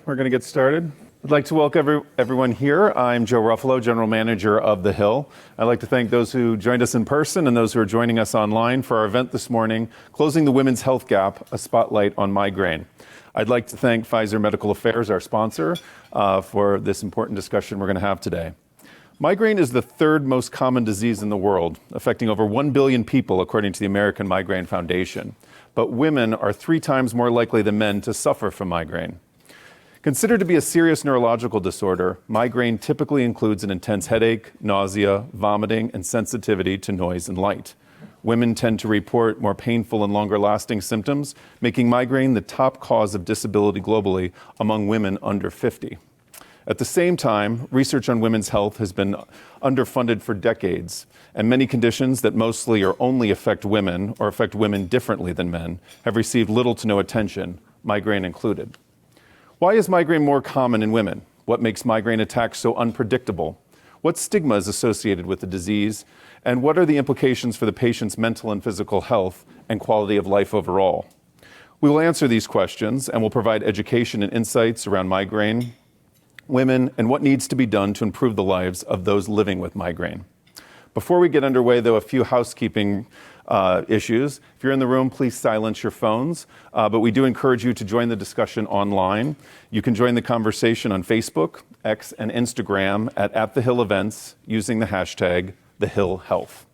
We're going to get started. I'd like to welcome everyone here. I'm Joe Ruffalo, General Manager of The Hill. I'd like to thank those who joined us in person and those who are joining us online for our event this morning, Closing the Women's Health Gap, a Spotlight on Migraine. I'd like to thank Pfizer Medical Affairs, our sponsor, for this important discussion we're going to have today. Migraine is the third most common disease in the world, affecting over 1 billion people, according to the American Migraine Foundation. But women are 3 times more likely than men to suffer from migraine. Considered to be a serious neurological disorder, migraine typically includes an intense headache, nausea, vomiting, and sensitivity to noise and light. Women tend to report more painful and longer-lasting symptoms, making migraine the top cause of disability globally among women under 50. At the same time, research on women's health has been underfunded for decades, and many conditions that mostly or only affect women or affect women differently than men have received little to no attention, migraine included. Why is migraine more common in women? What makes migraine attacks so unpredictable? What stigma is associated with the disease? And what are the implications for the patient's mental and physical health and quality of life overall? We will answer these questions and will provide education and insights around migraine, women, and what needs to be done to improve the lives of those living with migraine. Before we get underway, though, a few housekeeping issues. If you're in the room, please silence your phones, but we do encourage you to join the discussion online. You can join the conversation on Facebook, X, and Instagram at The Hill Events using the hashtag #TheHillHealth.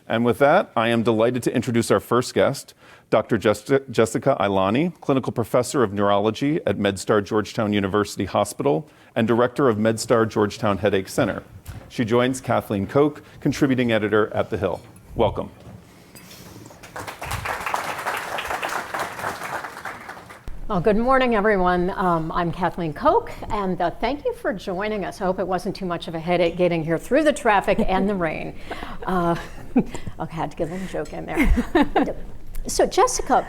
And with that, I am delighted to introduce our first guest, Dr. Jessica Ailani, Clinical Professor of Neurology at MedStar Georgetown University Hospital and Director of MedStar Georgetown Headache Center. She joins Kathleen Koch, Contributing Editor at The Hill. Welcome. Well, good morning, everyone. I'm Kathleen Koch, and thank you for joining us. I hope it wasn't too much of a headache getting here through the traffic and the rain. I had to get a little joke in there. So, Jessica,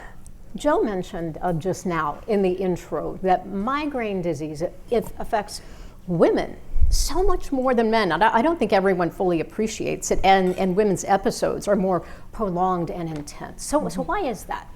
Joe mentioned just now in the intro that migraine disease, it affects women so much more than men. I don't think everyone fully appreciates it, and women's episodes are more prolonged and intense. So why is that?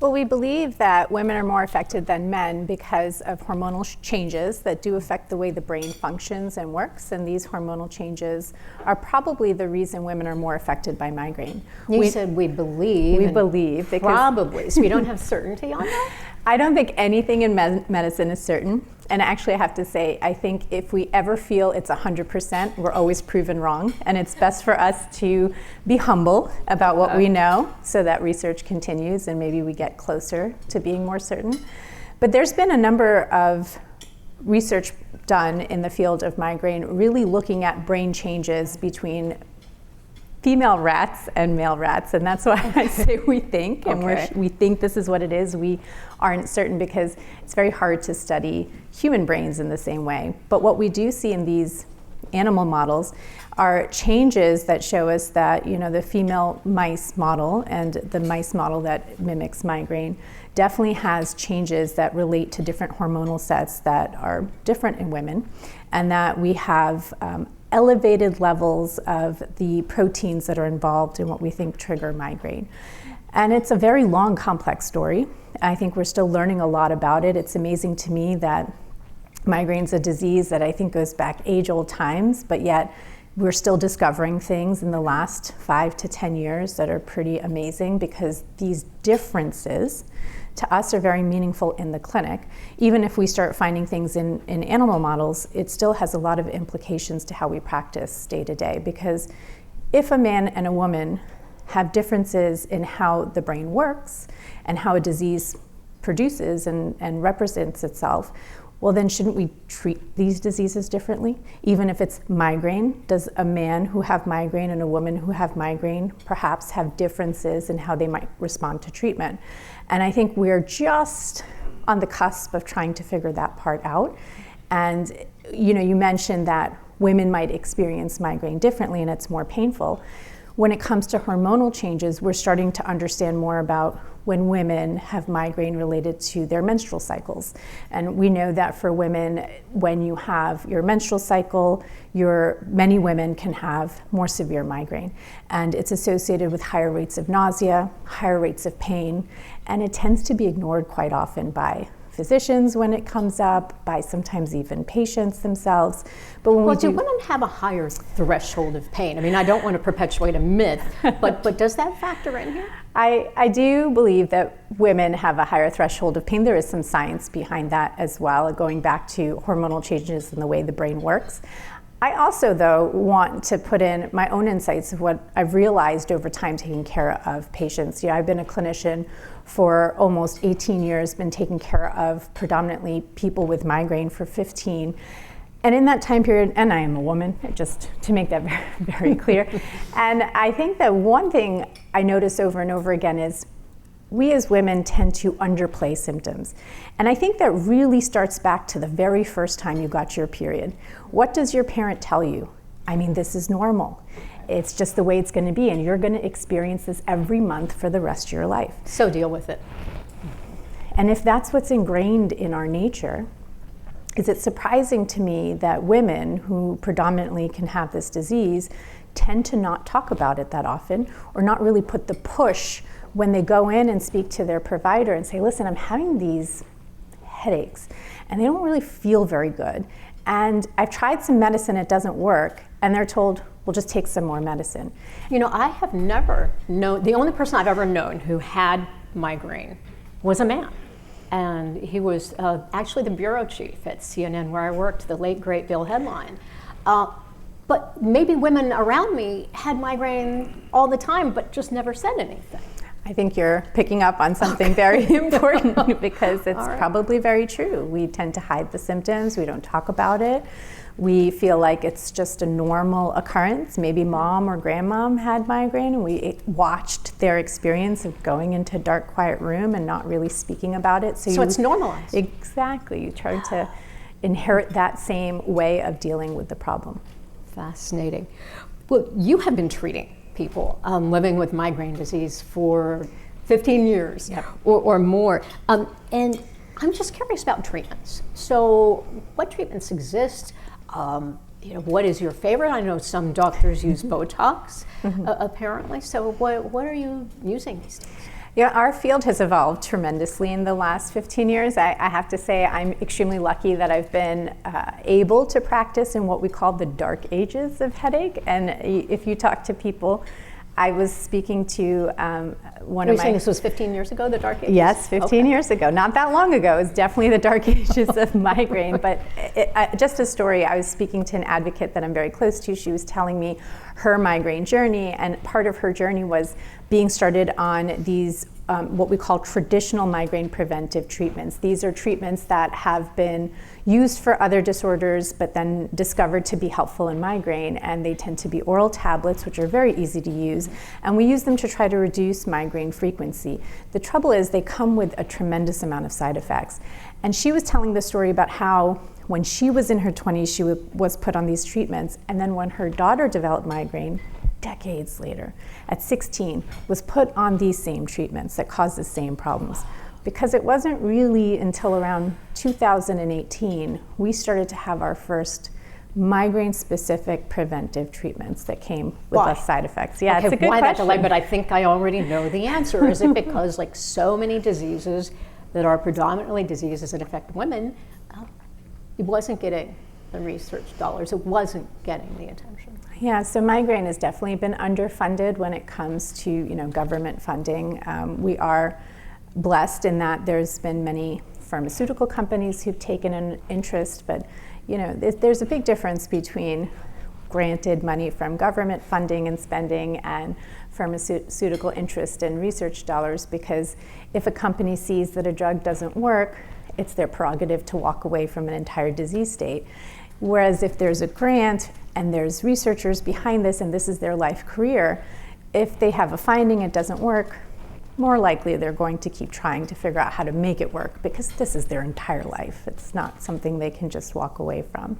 Well, we believe that women are more affected than men because of hormonal changes that do affect the way the brain functions and works, and these hormonal changes are probably the reason women are more affected by migraine. You said we believe. We believe. Probably, so we don't have certainty on that? I don't think anything in medicine is certain. And actually, I have to say, I think if we ever feel it's 100%, we're always proven wrong. And it's best for us to be humble about what we know so that research continues and maybe we get closer to being more certain. But there's been a number of research done in the field of migraine, really looking at brain changes between female rats and male rats, and that's why I say we think, and we think this is what it is. We aren't certain because it's very hard to study human brains in the same way. But what we do see in these animal models are changes that show us that, the female mice model and the mice model that mimics migraine definitely has changes that relate to different hormonal sets that are different in women, and that we have elevated levels of the proteins that are involved in what we think trigger migraine. And it's a very long, complex story. I think we're still learning a lot about it. It's amazing to me that migraine's a disease that I think goes back age-old times, but yet we're still discovering things in the last 5 to 10 years that are pretty amazing, because these differences to us are very meaningful in the clinic. Even if we start finding things in animal models, it still has a lot of implications to how we practice day to day. Because if a man and a woman have differences in how the brain works and how a disease produces and represents itself, well, then shouldn't we treat these diseases differently? Even if it's migraine, does a man who have migraine and a woman who have migraine perhaps have differences in how they might respond to treatment? And I think we're just on the cusp of trying to figure that part out. And you mentioned that women might experience migraine differently and it's more painful. When it comes to hormonal changes, we're starting to understand more about when women have migraine related to their menstrual cycles. And we know that for women, when you have your menstrual cycle, many women can have more severe migraine. And it's associated with higher rates of nausea, higher rates of pain, And it tends to be ignored quite often by physicians when it comes up, by sometimes even patients themselves. But when do women have a higher threshold of pain? I mean, I don't want to perpetuate a myth, but does that factor in here? I do believe that women have a higher threshold of pain. There is some science behind that as well, going back to hormonal changes in the way the brain works. I also, though, want to put in my own insights of what I've realized over time taking care of patients. I've been a clinician for almost 18 years, been taking care of predominantly people with migraine for 15. And in that time period, and I am a woman, just to make that very, very clear, and I think that one thing I notice over and over again is we as women tend to underplay symptoms. And I think that really starts back to the very first time you got your period. What does your parent tell you? I mean, this is normal. It's just the way it's going to be, and you're going to experience this every month for the rest of your life. So deal with it. And if that's what's ingrained in our nature, is it surprising to me that women who predominantly can have this disease tend to not talk about it that often, or not really put the push when they go in and speak to their provider and say, listen, I'm having these headaches, and they don't really feel very good. And I've tried some medicine, it doesn't work. And they're told, well, just take some more medicine. I have never known, the only person I've ever known who had migraine was a man. And he was actually the bureau chief at CNN where I worked, the late, great Bill Headline. But maybe women around me had migraine all the time, but just never said anything. I think you're picking up on something very important because it's probably very true. We tend to hide the symptoms, we don't talk about it. We feel like it's just a normal occurrence. Maybe mom or grandmom had migraine and we watched their experience of going into a dark, quiet room and not really speaking about it. So it's normalized. Exactly. You try to inherit that same way of dealing with the problem. Fascinating. Well, you have been treating people living with migraine disease for 15 years or more. And I'm just curious about treatments. So what treatments exist? What is your favorite? I know some doctors use Botox, apparently. So what are you using these days? Yeah, our field has evolved tremendously in the last 15 years. I have to say I'm extremely lucky that I've been able to practice in what we call the dark ages of headache. And if you talk to people, I was speaking to one of my... You're saying this was 15 years ago, the dark ages? Yes, 15 years ago. Not that long ago. It was definitely the dark ages of migraine. But just a story, I was speaking to an advocate that I'm very close to. She was telling me her migraine journey, and part of her journey was being started on these what we call traditional migraine preventive treatments. These are treatments that have been used for other disorders but then discovered to be helpful in migraine, and they tend to be oral tablets, which are very easy to use, and we use them to try to reduce migraine frequency. The trouble is they come with a tremendous amount of side effects. And she was telling the story about how when she was in her 20s, she was put on these treatments, and then when her daughter developed migraine, decades later, at 16, was put on these same treatments that caused the same problems. Because it wasn't really until around 2018 we started to have our first migraine-specific preventive treatments that came with less side effects. Yeah, okay, it's a good why question. That delay? But I think I already know the answer. Is it because, like so many diseases that are predominantly diseases that affect women, it wasn't getting the research dollars, it wasn't getting the attention? Yeah, so migraine has definitely been underfunded when it comes to government funding. We are blessed in that there's been many pharmaceutical companies who've taken an interest, but there's a big difference between granted money from government funding and spending and pharmaceutical interest in research dollars, because if a company sees that a drug doesn't work, it's their prerogative to walk away from an entire disease state. Whereas if there's a grant and there's researchers behind this and this is their life career, if they have a finding it doesn't work, more likely they're going to keep trying to figure out how to make it work, because this is their entire life. It's not something they can just walk away from.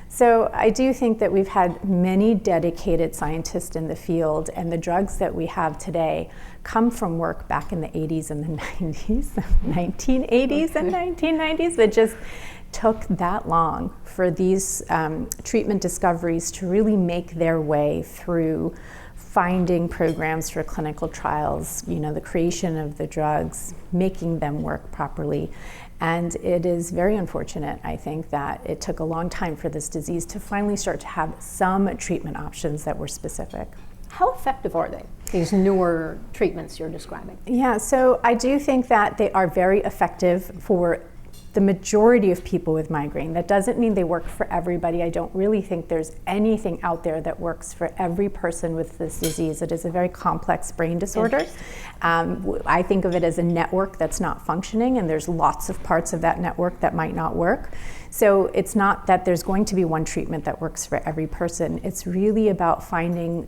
So I do think that we've had many dedicated scientists in the field, and the drugs that we have today come from work back in the 80s and the 90s, 1980s and 1990s, that just took that long for these treatment discoveries to really make their way through finding programs for clinical trials, the creation of the drugs, making them work properly. And it is very unfortunate, I think, that it took a long time for this disease to finally start to have some treatment options that were specific. How effective are they, these newer treatments you're describing? Yeah, so I do think that they are very effective for the majority of people with migraine. That doesn't mean they work for everybody. I don't really think there's anything out there that works for every person with this disease. It is a very complex brain disorder. I think of it as a network that's not functioning, and there's lots of parts of that network that might not work. So it's not that there's going to be one treatment that works for every person. It's really about finding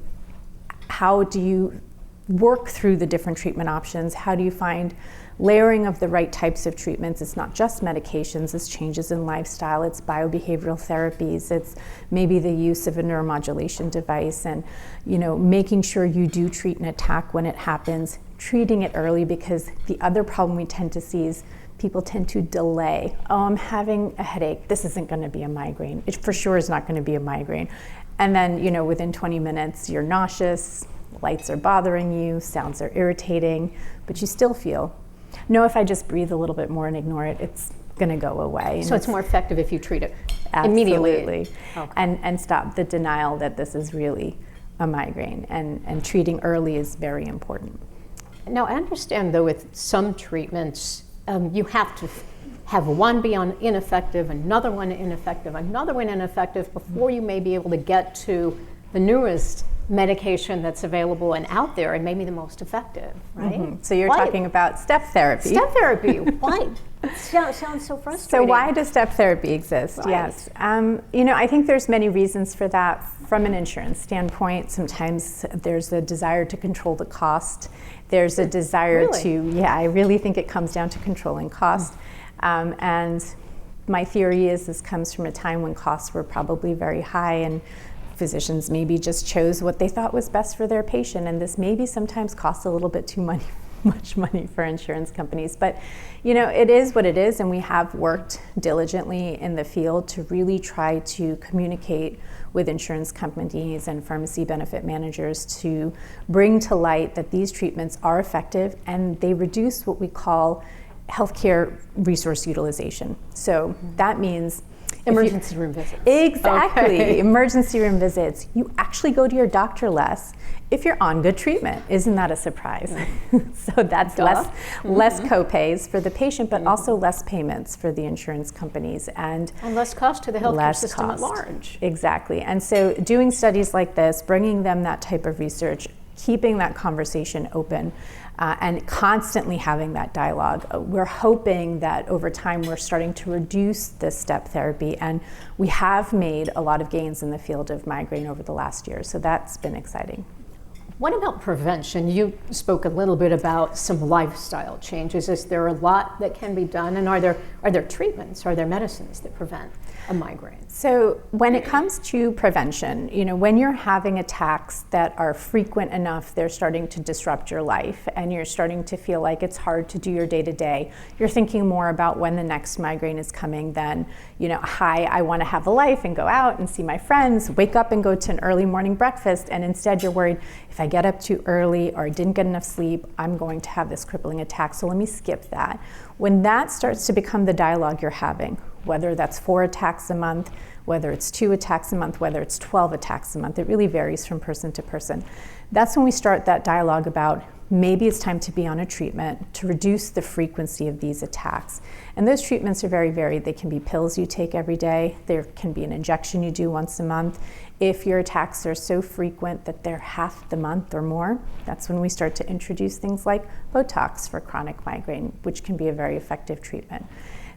how do you work through the different treatment options? How do you find layering of the right types of treatments? It's not just medications, it's changes in lifestyle, it's biobehavioral therapies, it's maybe the use of a neuromodulation device, and making sure you do treat an attack when it happens, treating it early, because the other problem we tend to see is people tend to delay. Oh, I'm having a headache, this isn't going to be a migraine. It for sure is not going to be a migraine. And then, within 20 minutes, you're nauseous, lights are bothering you, sounds are irritating, but you still feel, no, if I just breathe a little bit more and ignore it, it's going to go away. So it's more effective if you treat it immediately. immediately. Okay. And stop the denial that this is really a migraine. And treating early is very important. Now, I understand, though, with some treatments, you have to have one be ineffective, another one ineffective, another one ineffective before you may be able to get to the newest medication that's available and out there and maybe the most effective, right? Mm-hmm. So you're talking about step therapy. Step therapy, why? It sounds so frustrating. So why does step therapy exist? Right. Yes. I think there's many reasons for that. From an insurance standpoint, sometimes there's a desire to control the cost. There's a desire I really think it comes down to controlling cost. And my theory is this comes from a time when costs were probably very high and physicians maybe just chose what they thought was best for their patient, and this maybe sometimes costs a little bit too much money for insurance companies. But it is what it is, and we have worked diligently in the field to really try to communicate with insurance companies and pharmacy benefit managers to bring to light that these treatments are effective and they reduce what we call healthcare resource utilization. So that means emergency room visits. Exactly. Okay. Emergency room visits. You actually go to your doctor less if you're on good treatment. Isn't that a surprise? So that's less co-pays for the patient, but also less payments for the insurance companies. And less cost to the healthcare system at large. Exactly. And so doing studies like this, bringing them that type of research, keeping that conversation open, and constantly having that dialogue. We're hoping that over time we're starting to reduce this step therapy, and we have made a lot of gains in the field of migraine over the last year, so that's been exciting. What about prevention? You spoke a little bit about some lifestyle changes. Is there a lot that can be done, and are there treatments, are there medicines that prevent a migraine? So when it comes to prevention, when you're having attacks that are frequent enough, they're starting to disrupt your life and you're starting to feel like it's hard to do your day-to-day, you're thinking more about when the next migraine is coming than, hi, I want to have a life and go out and see my friends, wake up and go to an early morning breakfast, and instead you're worried, if I get up too early or I didn't get enough sleep, I'm going to have this crippling attack, so let me skip that. When that starts to become the dialogue you're having, whether that's 4 attacks a month, whether it's 2 attacks a month, whether it's 12 attacks a month, it really varies from person to person. That's when we start that dialogue about maybe it's time to be on a treatment to reduce the frequency of these attacks. And those treatments are very varied. They can be pills you take every day. There can be an injection you do once a month. If your attacks are so frequent that they're half the month or more, that's when we start to introduce things like Botox for chronic migraine, which can be a very effective treatment.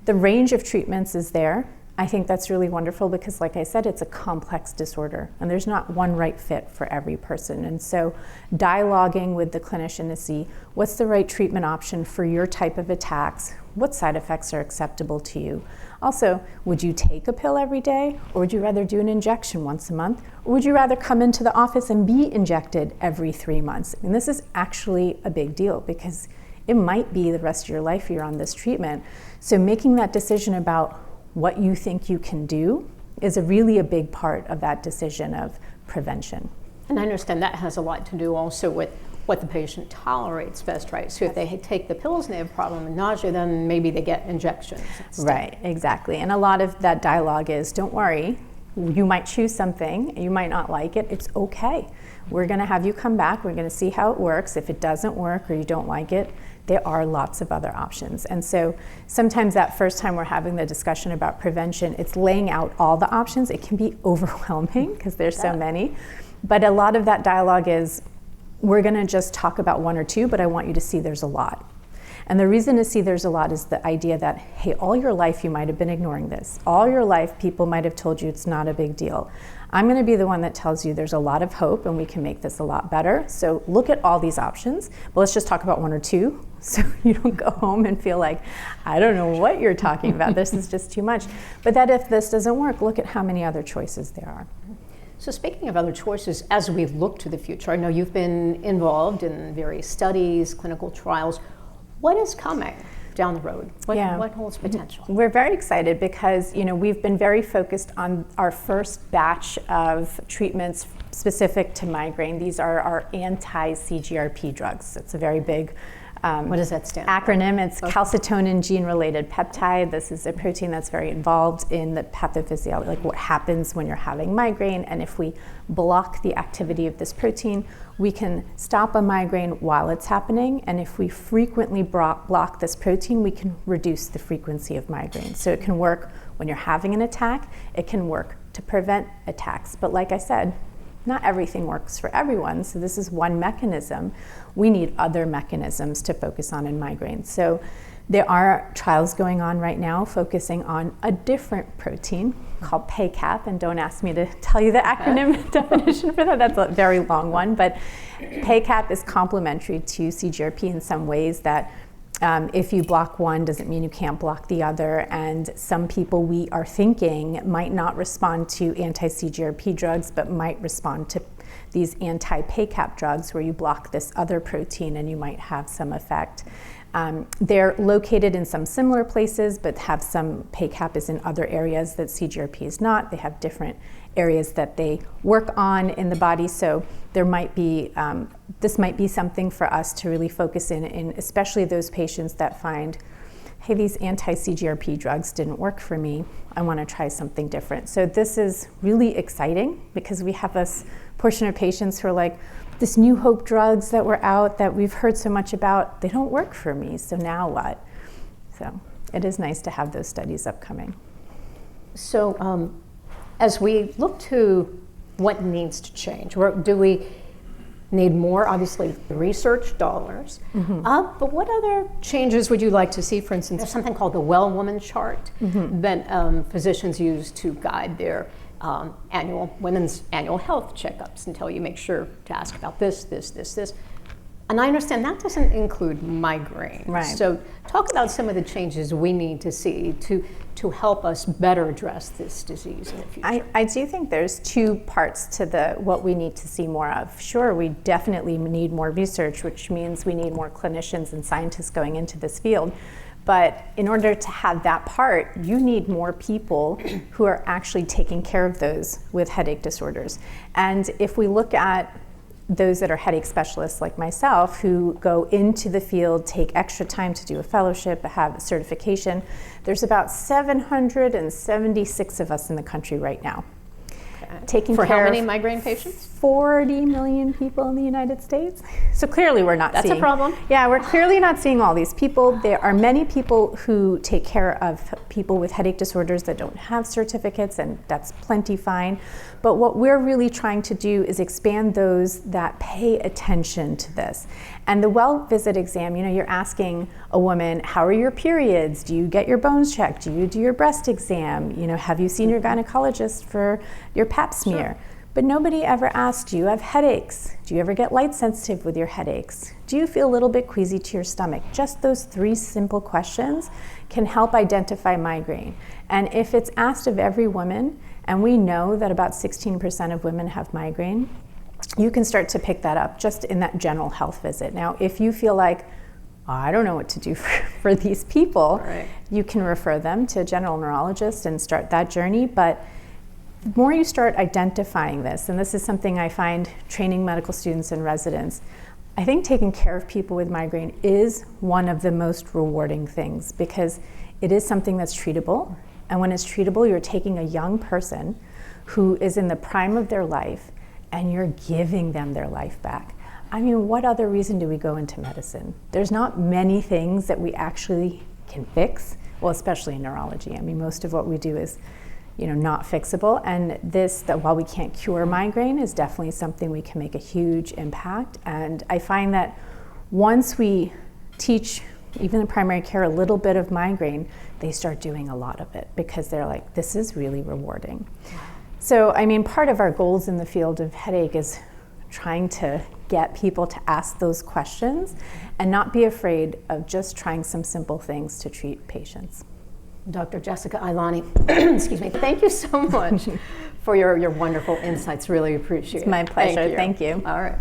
The range of treatments is there. I think that's really wonderful because, like I said, it's a complex disorder and there's not one right fit for every person. And so dialoguing with the clinician to see what's the right treatment option for your type of attacks, what side effects are acceptable to you. Also, would you take a pill every day, or would you rather do an injection once a month, or would you rather come into the office and be injected every 3 months? And this is actually a big deal because it might be the rest of your life you're on this treatment. So making that decision about what you think you can do is really a big part of that decision of prevention. And I understand that has a lot to do also with what the patient tolerates best, right? So if they take the pills and they have a problem with nausea, then maybe they get injections instead. Right, exactly. And a lot of that dialogue is, don't worry, you might choose something, you might not like it, it's okay. We're gonna have you come back, we're gonna see how it works. If it doesn't work or you don't like it, there are lots of other options. And so sometimes that first time we're having the discussion about prevention, it's laying out all the options. It can be overwhelming because there's so many. But a lot of that dialogue is, we're gonna just talk about one or two, but I want you to see there's a lot. And the reason to see there's a lot is the idea that, hey, all your life you might have been ignoring this. All your life people might have told you it's not a big deal. I'm gonna be the one that tells you there's a lot of hope and we can make this a lot better. So look at all these options, but let's just talk about one or two so you don't go home and feel like, I don't know what you're talking about, this is just too much. But that if this doesn't work, look at how many other choices there are. So speaking of other choices, as we look to the future, I know you've been involved in various studies, clinical trials. What is coming down the road? What holds potential? We're very excited because we've been very focused on our first batch of treatments specific to migraine. These are our anti-CGRP drugs. It's a very big what does that stand for? Acronym. It's calcitonin gene-related peptide. This is a protein that's very involved in the pathophysiology, like what happens when you're having migraine. And if we block the activity of this protein, we can stop a migraine while it's happening. And if we frequently block this protein, we can reduce the frequency of migraine. So it can work when you're having an attack. It can work to prevent attacks. But like I said, not everything works for everyone, so this is one mechanism. We need other mechanisms to focus on in migraine. So there are trials going on right now focusing on a different protein called PACAP, and don't ask me to tell you the acronym definition for that, that's a very long one, but PACAP is complementary to CGRP in some ways that if you block one doesn't mean you can't block the other, and some people we are thinking might not respond to anti-CGRP drugs but might respond to these anti-PACAP drugs where you block this other protein and you might have some effect. They're located in some similar places but have some PACAP is in other areas that CGRP is not. They have different areas that they work on in the body, so there might be this might be something for us to really focus in especially those patients that find, hey, these anti-CGRP drugs didn't work for me, I want to try something different. So this is really exciting because we have this portion of patients who are like, this new hope drugs that were out that we've heard so much about, they don't work for me, so now what? So it is nice to have those studies upcoming. So as we look to what needs to change, do we need more, obviously, research dollars, but what other changes would you like to see? For instance, there's something called the Well Woman chart that physicians use to guide their women's annual health checkups and tell you, make sure to ask about this. And I understand that doesn't include migraine. Right. So talk about some of the changes we need to see to help us better address this disease in the future. I do think there's two parts to what we need to see more of. Sure, we definitely need more research, which means we need more clinicians and scientists going into this field. But in order to have that part, you need more people who are actually taking care of those with headache disorders. And if we look at those that are headache specialists like myself who go into the field, take extra time to do a fellowship, have a certification, there's about 776 of us in the country right now. Taking For care how many of migraine patients? 40 million people in the United States. So clearly we're not That's seeing. a problem. Yeah, we're clearly not seeing all these people. There are many people who take care of people with headache disorders that don't have certificates, and that's plenty fine. But what we're really trying to do is expand those that pay attention to this. And the well visit exam, you're asking a woman, how are your periods? Do you get your bones checked? Do you do your breast exam? Have you seen your gynecologist for your pap smear? Sure. But nobody ever asked, do you have headaches? Do you ever get light sensitive with your headaches? Do you feel a little bit queasy to your stomach? Just those 3 simple questions can help identify migraine. And if it's asked of every woman, and we know that about 16% of women have migraine, you can start to pick that up just in that general health visit. Now, if you feel like, I don't know what to do for these people, right, you can refer them to a general neurologist and start that journey. But the more you start identifying this, and this is something I find training medical students and residents, I think taking care of people with migraine is one of the most rewarding things because it is something that's treatable. And when it's treatable, you're taking a young person who is in the prime of their life and you're giving them their life back. I mean, what other reason do we go into medicine? There's not many things that we actually can fix, well, especially in neurology. I mean, most of what we do is not fixable, and that while we can't cure migraine is definitely something we can make a huge impact. And I find that once we teach even in primary care a little bit of migraine, they start doing a lot of it because they're like, this is really rewarding. So, I mean, part of our goals in the field of headache is trying to get people to ask those questions and not be afraid of just trying some simple things to treat patients. Dr. Jessica Ailani, excuse me, thank you so much for your wonderful insights. Really appreciate it. It's my pleasure. Thank you. All right.